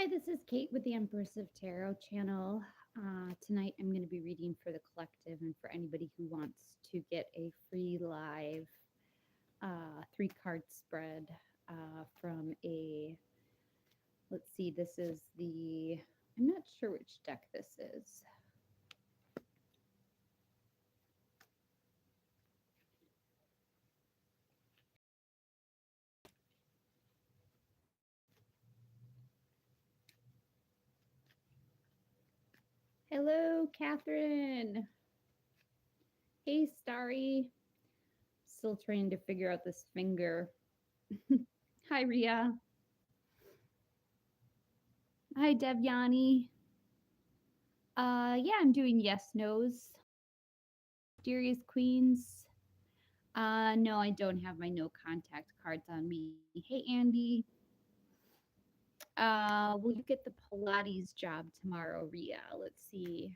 Hi, this is Kate with the Empress of Tarot channel. Tonight I'm going to be reading for the collective and for anybody who wants to get a free live 3 card spread from let's see, this is I'm not sure which deck this is. Hello, Catherine. Hey, Starry. Still trying to figure out this finger. Hi, Ria. Hi, Devyani. Yeah, I'm doing yes, no's. Mysterious Queens. No, I don't have my no contact cards on me. Hey, Andy. Will you get the Pilates job tomorrow, Ria? Let's see.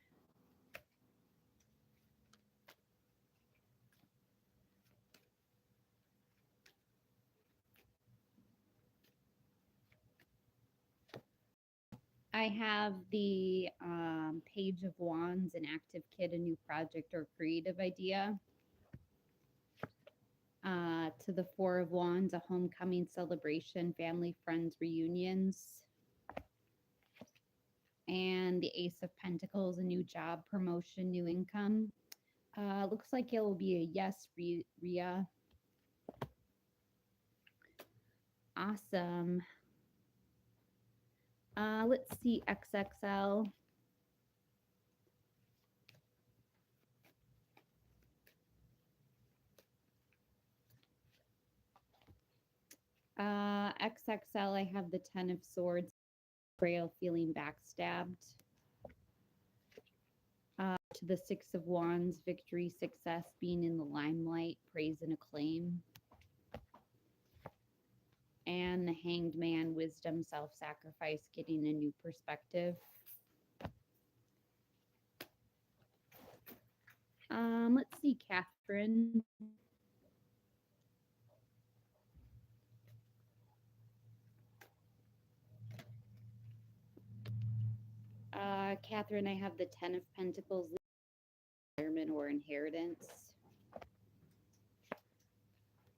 I have the Page of Wands, an active kid, a new project or creative idea. To the Four of Wands, a homecoming celebration, family, friends, reunions. And the Ace of Pentacles, a new job, promotion, new income. Looks like it will be a yes, Ria. Awesome. Let's see, XXL. XXL, I have the Ten of Swords, Grail feeling backstabbed. To the Six of Wands, victory, success, being in the limelight, praise and acclaim. And the Hanged Man, wisdom, self-sacrifice, getting a new perspective. Let's see, Catherine. Catherine, I have the Ten of Pentacles, retirement or inheritance.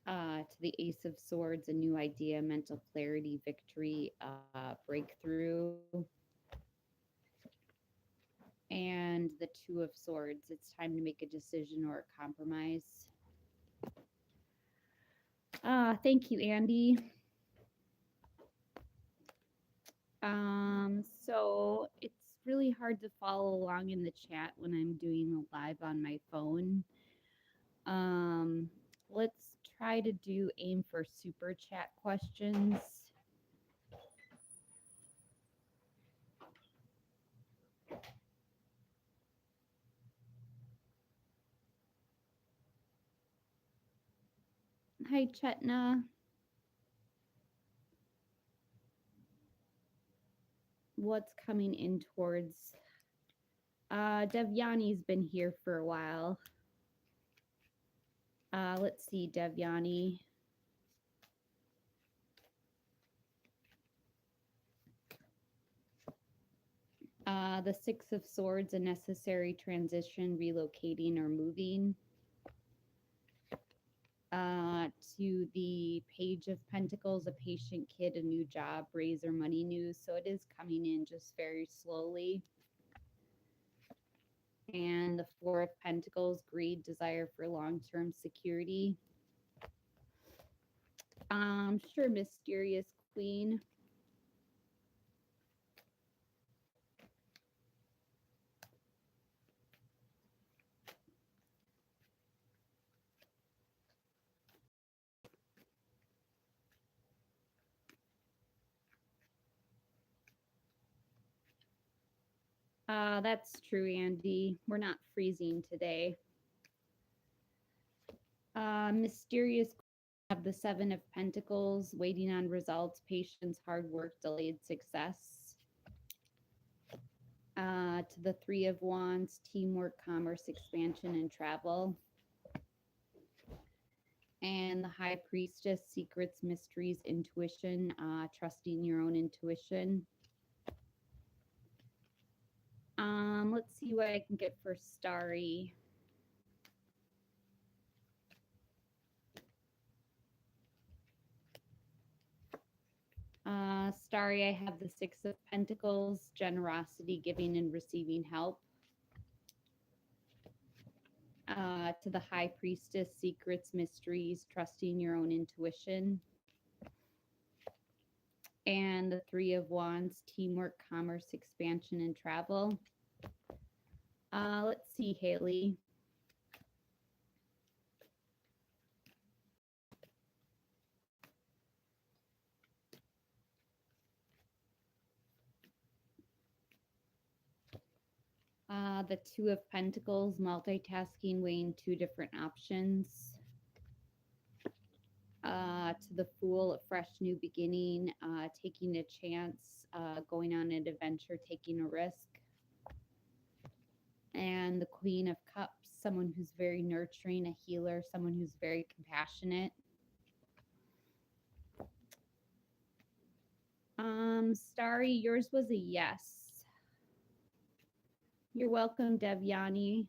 To the Ace of Swords, a new idea, mental clarity, victory, breakthrough. And the Two of Swords, it's time to make a decision or a compromise. Thank you, Andy. So it's really hard to follow along in the chat when I'm doing a live on my phone. Let's try to aim for super chat questions. Hi, Chetna. What's coming in towards? Devyani's been here for a while. Let's see, Devyani. The Six of Swords, a necessary transition, relocating or moving. To the Page of Pentacles, a patient kid, a new job, raise or money news. So it is coming in just very slowly. And the Four of Pentacles, greed, desire for long-term security. Sure, Mysterious Queen. That's true, Andy. We're not freezing today. Mysterious have the Seven of Pentacles, waiting on results, patience, hard work, delayed success. To the Three of Wands, teamwork, commerce, expansion, and travel. And the High Priestess, secrets, mysteries, intuition, trusting your own intuition. Let's see what I can get for Starry. Starry, I have the Six of Pentacles, generosity, giving and receiving help. To the High Priestess, secrets, mysteries, trusting your own intuition. And the Three of Wands, teamwork, commerce, expansion, and travel. Let's see, Haley. The Two of Pentacles, multitasking, weighing two different options. To the Fool, a fresh new beginning, taking a chance, going on an adventure, taking a risk. And the Queen of Cups, someone who's very nurturing, a healer, someone who's very compassionate. Starry, yours was a yes. You're welcome, Devyani.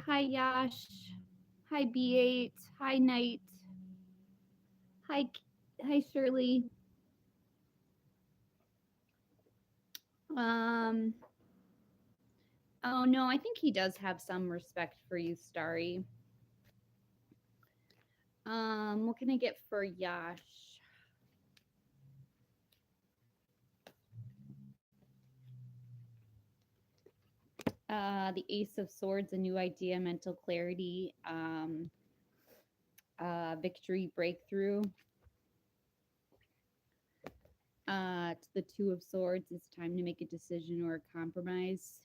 Hi, Yash. Hi, B8. Hi, Knight. Hi, Shirley. Oh no, I think he does have some respect for you, Starry. What can I get for Yash? The Ace of Swords, a new idea, mental clarity, victory, breakthrough. To the Two of Swords, it's time to make a decision or a compromise.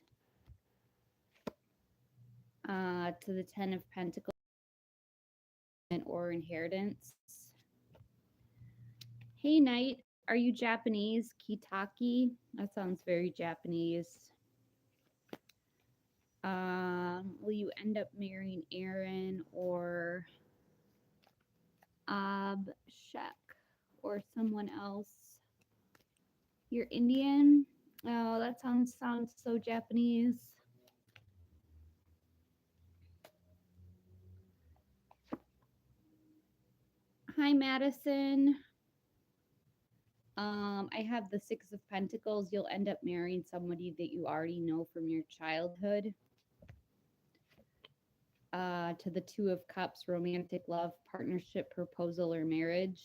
To the Ten of Pentacles, or inheritance. Hey, Knight, are you Japanese? Kitaki? That sounds very Japanese. Will you end up marrying Aaron or Abshek or someone else? You're Indian? Oh, that sounds so Japanese. Hi, Madison. I have the Six of Pentacles. You'll end up marrying somebody that you already know from your childhood. To the Two of Cups, romantic love, partnership, proposal, or marriage.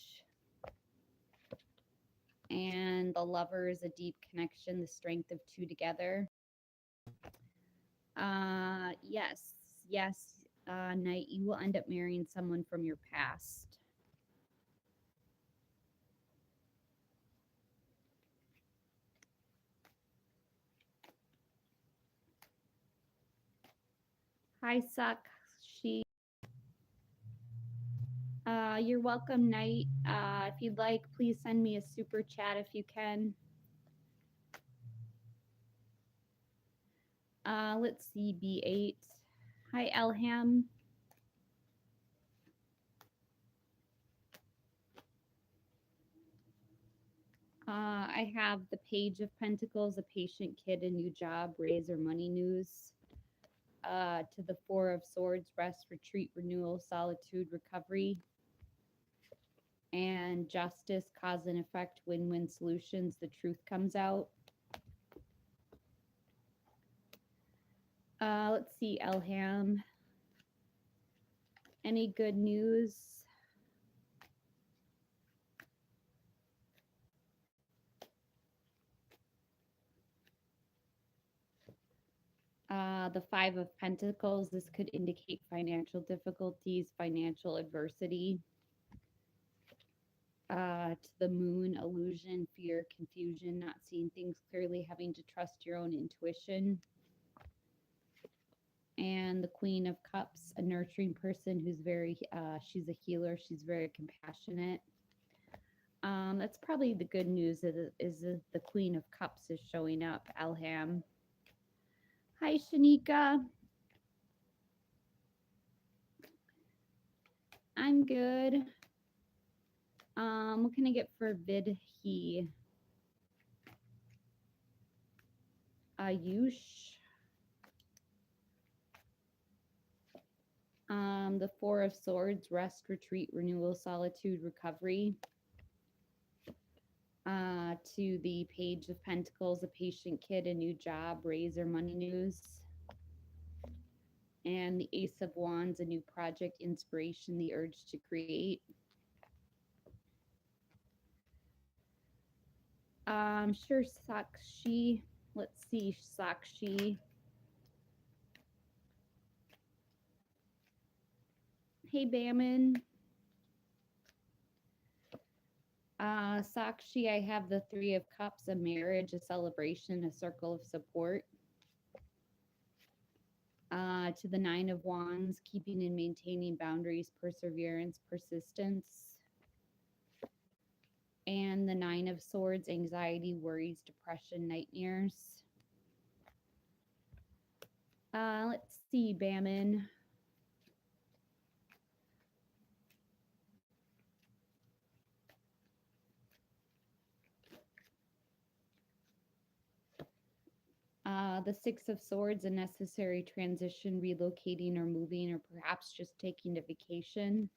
And the Lovers, a deep connection, the strength of two together. Yes, Knight, you will end up marrying someone from your past. Hi, Sakshi. You're welcome, Knight. If you'd like, please send me a super chat if you can. Let's see, B8. Hi, Elham. I have the Page of Pentacles, a patient kid, a new job, raise or money news. To the Four of Swords, rest, retreat, renewal, solitude, recovery. And Justice, cause and effect, win-win solutions, the truth comes out. Let's see, Elham. Any good news? The Five of Pentacles, this could indicate financial difficulties, financial adversity. To the Moon, illusion, fear, confusion, not seeing things clearly, having to trust your own intuition. And the Queen of Cups, a nurturing person who's very, she's a healer, she's very compassionate. That's probably the good news is the Queen of Cups is showing up, Elham. Hi, Shanika. I'm good. What can I get for Vidhi? Ayush. The Four of Swords, rest, retreat, renewal, solitude, recovery. To the Page of Pentacles, a patient kid, a new job, raise or money news. And the Ace of Wands, a new project, inspiration, the urge to create. Sure, Sakshi. Let's see, Sakshi. Hey, Baman. Sakshi, I have the Three of Cups, a marriage, a celebration, a circle of support. To the Nine of Wands, keeping and maintaining boundaries, perseverance, persistence. And the Nine of Swords, anxiety, worries, depression, nightmares. Let's see, Baman. The Six of Swords, a necessary transition, relocating or moving, or perhaps just taking a vacation.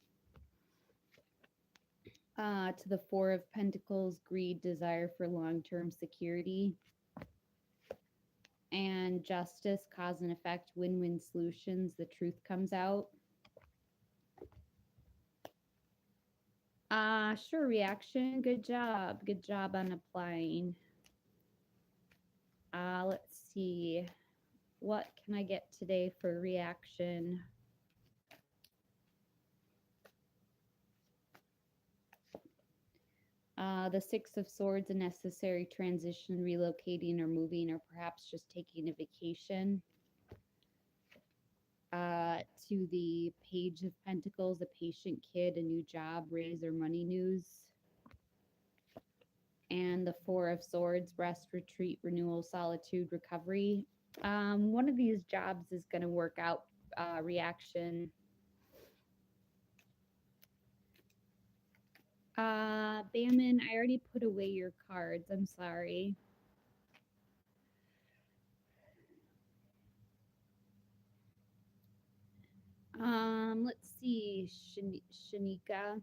To the Four of Pentacles, greed, desire for long-term security. And Justice, cause and effect, win-win solutions, the truth comes out. Sure, reaction. Good job. Good job on applying. Let's see. What can I get today for reaction? The Six of Swords, a necessary transition, relocating or moving, or perhaps just taking a vacation. To the Page of Pentacles, a patient kid, a new job, raise or money news. And the Four of Swords, rest, retreat, renewal, solitude, recovery. One of these jobs is going to work out. Reaction. Baman, I already put away your cards. I'm sorry. Let's see, Shanika.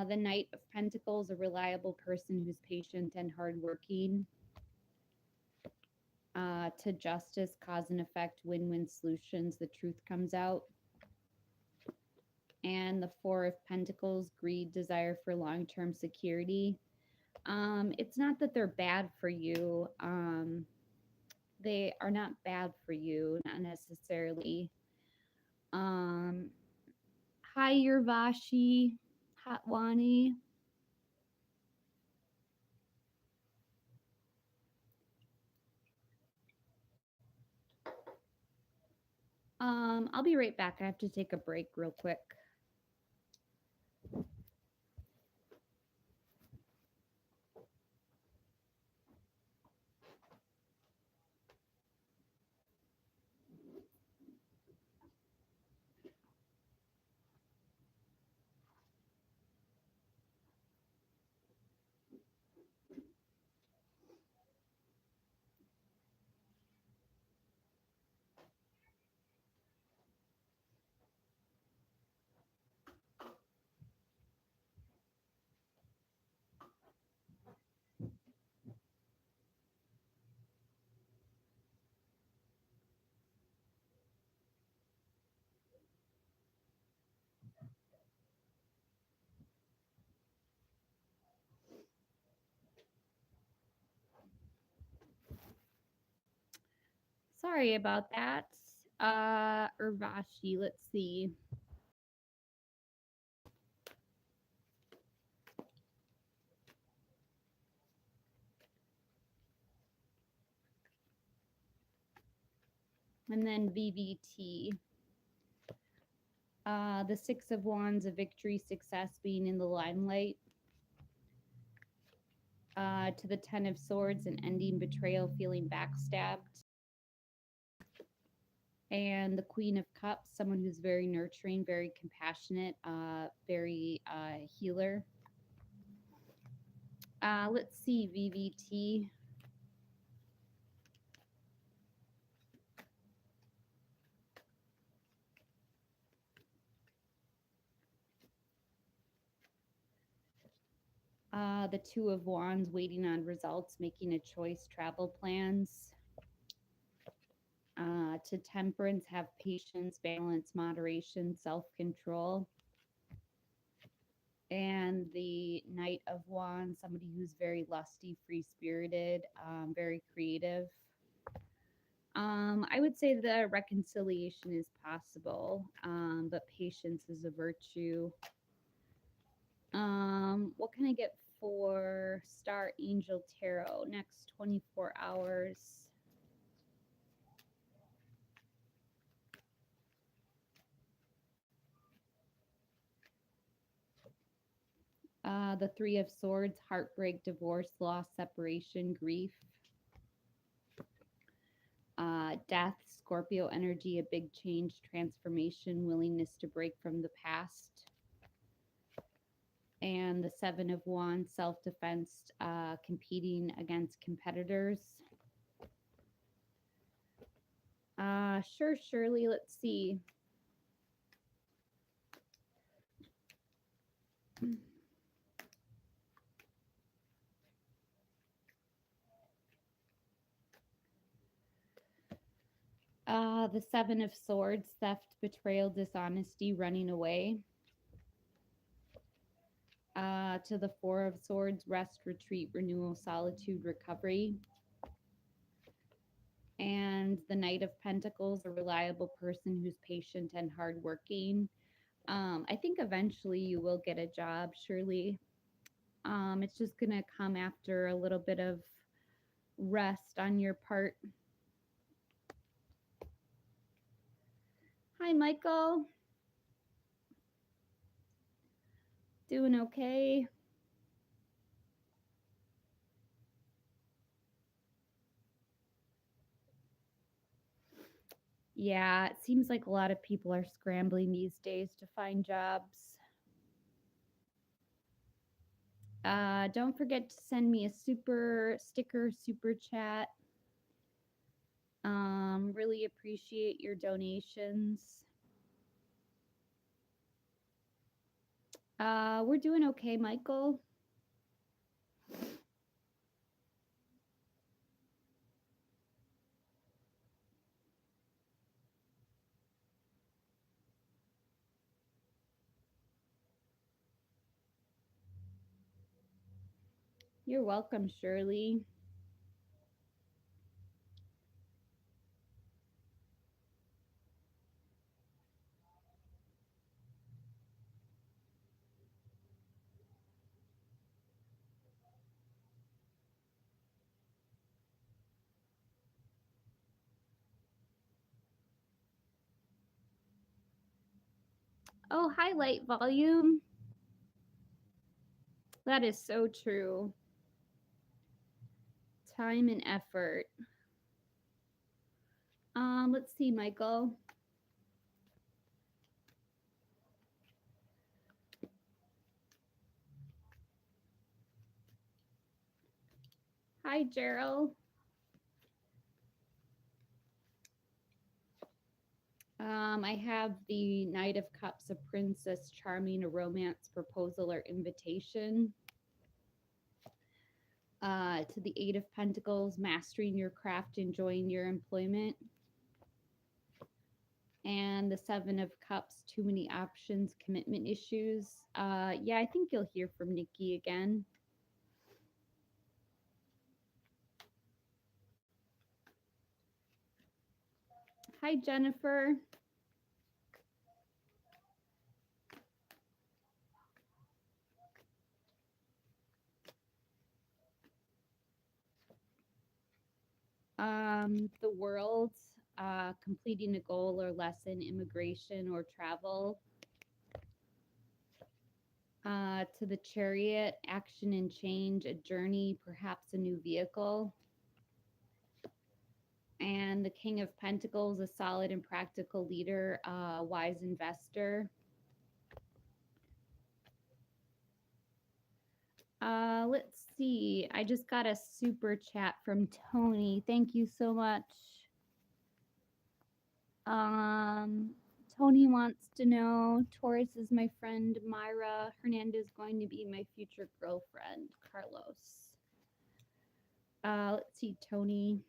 The Knight of Pentacles, a reliable person who's patient and hardworking. To Justice, cause and effect, win-win solutions, the truth comes out. And the Four of Pentacles, greed, desire for long-term security. It's not that they're bad for you. They are not bad for you, not necessarily. Hi, Urvashi, Hatwani. I'll be right back. I have to take a break real quick. Sorry about that. Urvashi, let's see. And then VVT. The Six of Wands, a victory, success, being in the limelight. To the Ten of Swords, an ending betrayal, feeling backstabbed. And the Queen of Cups, someone who's very nurturing, very compassionate, very healer. Let's see, VVT. The Two of Wands, waiting on results, making a choice, travel plans. To Temperance, have patience, balance, moderation, self-control. And the Knight of Wands, somebody who's very lusty, free-spirited, very creative. I would say the reconciliation is possible, but patience is a virtue. What can I get for Star Angel Tarot next 24 hours? The Three of Swords, heartbreak, divorce, loss, separation, grief. Death, Scorpio energy, a big change, transformation, willingness to break from the past. And the Seven of Wands, self-defense, competing against competitors. Sure, Shirley, let's see. The Seven of Swords, theft, betrayal, dishonesty, running away. To the Four of Swords, rest, retreat, renewal, solitude, recovery. And the Knight of Pentacles, a reliable person who's patient and hardworking. I think eventually you will get a job, Shirley. It's just going to come after a little bit of rest on your part. Hi, Michael. Doing okay? Yeah, it seems like a lot of people are scrambling these days to find jobs. Don't forget to send me a super sticker, super chat. Really appreciate your donations. We're doing okay, Michael. You're welcome, Shirley. Oh, highlight volume. That is so true. Time and effort. Let's see, Michael. Hi, Gerald. I have the Knight of Cups, a Princess Charming, a romance proposal or invitation. To the Eight of Pentacles, mastering your craft, enjoying your employment. And the Seven of Cups, too many options, commitment issues. Yeah, I think you'll hear from Nikki again. Hi, Jennifer. The World, completing a goal or lesson, immigration or travel. To the Chariot, action and change, a journey, perhaps a new vehicle. And the King of Pentacles, a solid and practical leader, a wise investor. Let's see. I just got a super chat from Tony. Thank you so much. Um, Tony wants to know Taurus is my friend Myra. Hernandez going to be my future girlfriend, Carlos. Let's see, Tony.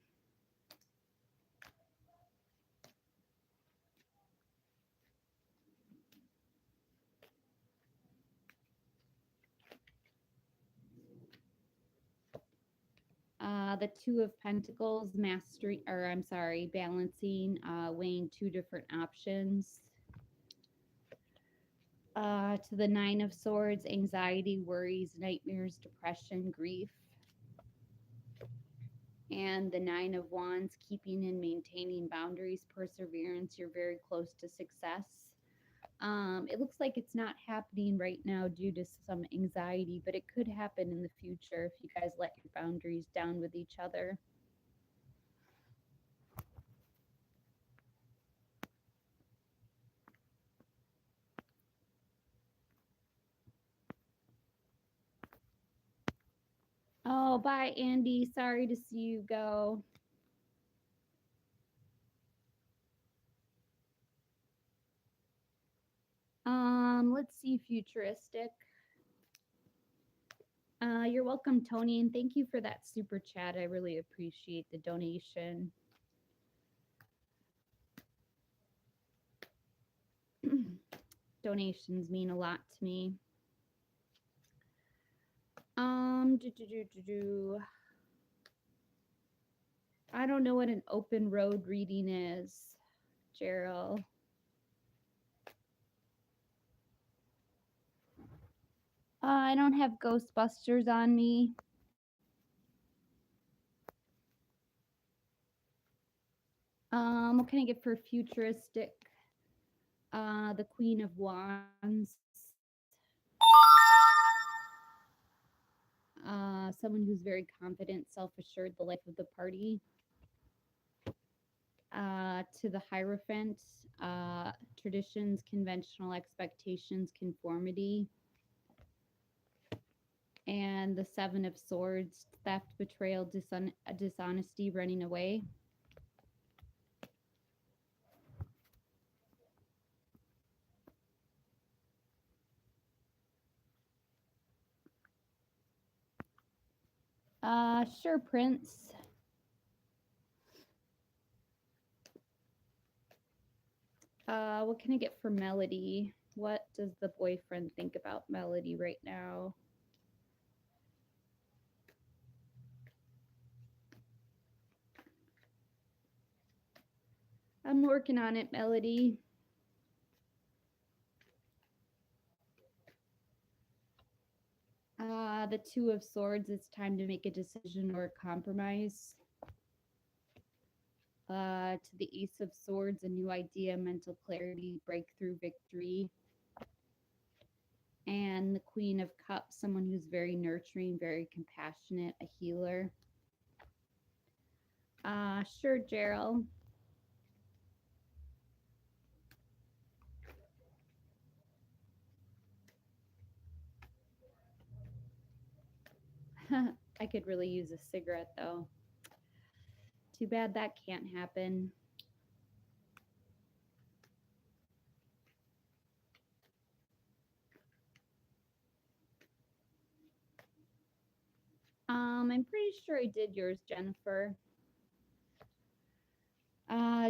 The Two of Pentacles, mastery, or I'm sorry, balancing, weighing two different options. To the Nine of Swords, anxiety, worries, nightmares, depression, grief. And the Nine of Wands, keeping and maintaining boundaries, perseverance. You're very close to success. It looks like it's not happening right now due to some anxiety, but it could happen in the future if you guys let your boundaries down with each other. Oh, bye, Andy. Sorry to see you go. Let's see, futuristic. You're welcome, Tony, and thank you for that super chat. I really appreciate the donation. Donations mean a lot to me. I don't know what an open road reading is, Gerald. I don't have Ghostbusters on me. What can I get for futuristic? The Queen of Wands. Someone who's very confident, self-assured, the life of the party. To the Hierophant, traditions, conventional expectations, conformity. And the Seven of Swords, theft, betrayal, dishonesty, running away. Sure, Prince. What can I get for Melody? What does the boyfriend think about Melody right now? I'm working on it, Melody. The Two of Swords, it's time to make a decision or a compromise. To the Ace of Swords, a new idea, mental clarity, breakthrough, victory. And the Queen of Cups, someone who's very nurturing, very compassionate, a healer. Sure, Gerald. I could really use a cigarette, though. Too bad that can't happen. I'm pretty sure I did yours, Jennifer.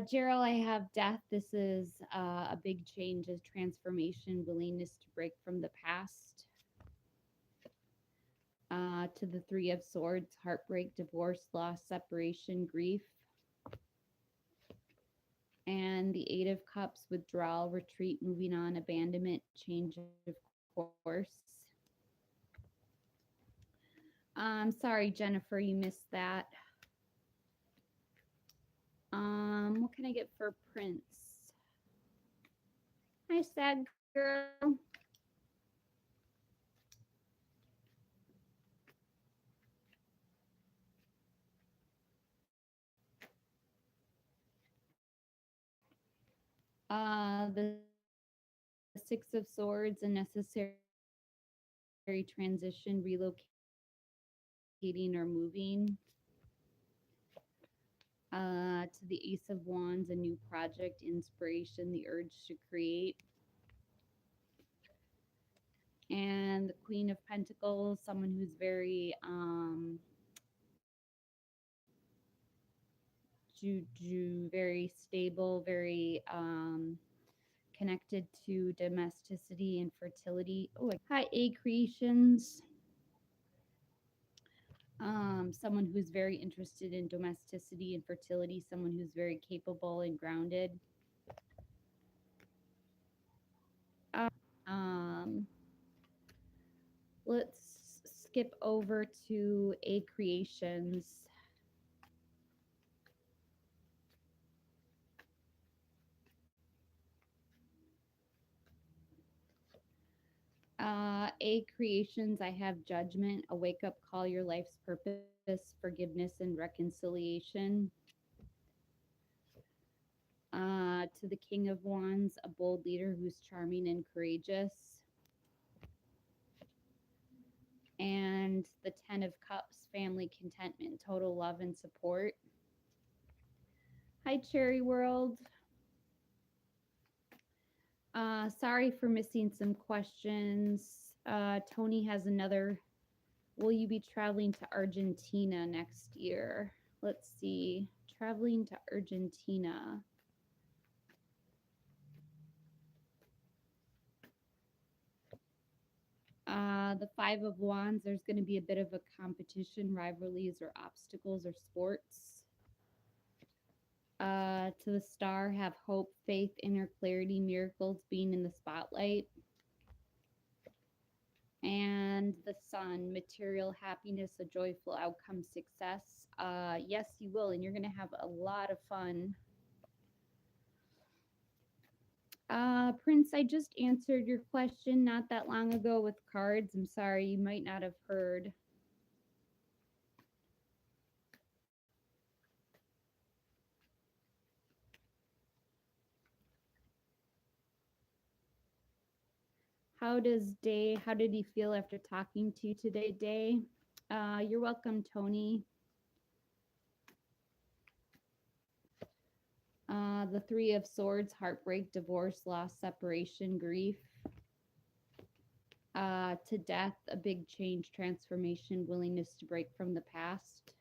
Gerald, I have death. This is a big change, a transformation, willingness to break from the past. To the Three of Swords, heartbreak, divorce, loss, separation, grief. And the Eight of Cups, withdrawal, retreat, moving on, abandonment, change of course. I'm sorry, Jennifer, you missed that. What can I get for Prince? Hi, sad girl. The Six of Swords, a necessary transition, relocating or moving. To the Ace of Wands, a new project, inspiration, the urge to create. And the Queen of Pentacles, someone who's very very stable, very connected to domesticity and fertility. Oh, hi, A Creations. Someone who's very interested in domesticity and fertility, someone who's very capable and grounded. Um, let's skip over to A Creations. A Creations, I have Judgment, a wake up call, your life's purpose, forgiveness, and reconciliation. To the King of Wands, a bold leader who's charming and courageous. And the Ten of Cups, family, contentment, total love and support. Hi, Cherry World. Sorry for missing some questions. Tony has another. Will you be traveling to Argentina next year? Let's see. Traveling to Argentina. The Five of Wands, there's going to be a bit of a competition, rivalries, or obstacles or sports. To the Star, have hope, faith, inner clarity, miracles, being in the spotlight. And the Sun, material happiness, a joyful outcome, success. Yes, you will, and you're going to have a lot of fun. Prince, I just answered your question not that long ago with cards. I'm sorry, you might not have heard. How did he feel after talking to you today, Day? You're welcome, Tony. The Three of Swords, heartbreak, divorce, loss, separation, grief. To Death, a big change, transformation, willingness to break from the past.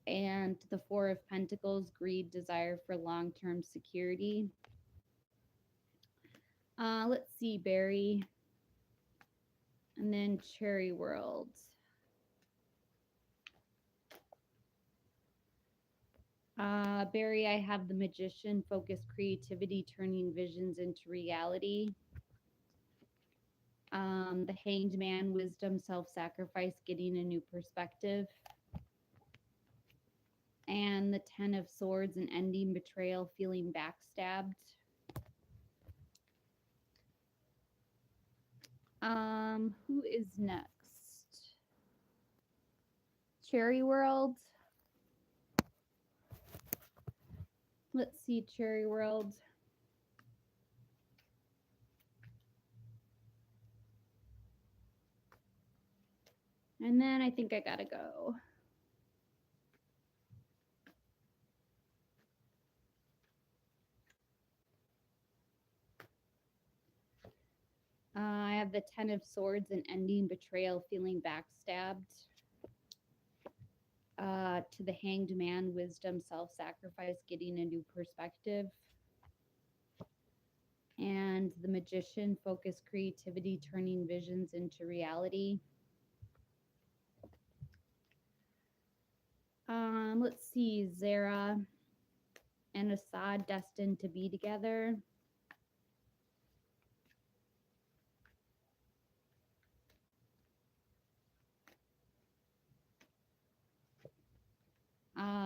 And the Four of Pentacles, greed, desire for long term security. Let's see, Barry. And then Cherry World. Barry, I have the Magician, focus, creativity, turning visions into reality. The Hanged Man, wisdom, self sacrifice, getting a new perspective. And the Ten of Swords, an ending, betrayal, feeling backstabbed. Who is next? Cherry World. Let's see, Cherry World. And then I think I gotta go. I have the Ten of Swords, an ending, betrayal, feeling backstabbed. To the Hanged Man, wisdom, self sacrifice, getting a new perspective. And the Magician, focus, creativity, turning visions into reality. Let's see, Zara and Assad, destined to be together.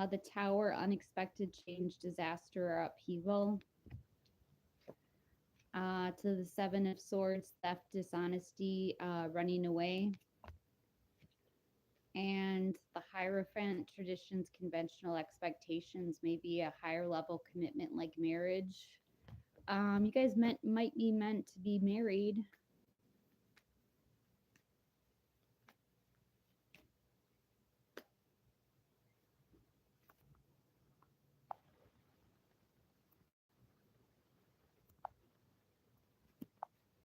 The Tower, unexpected change, disaster, or upheaval. To the Seven of Swords, theft, dishonesty, running away. And the Hierophant, traditions, conventional expectations, maybe a higher level commitment like marriage. You guys might be meant to be married.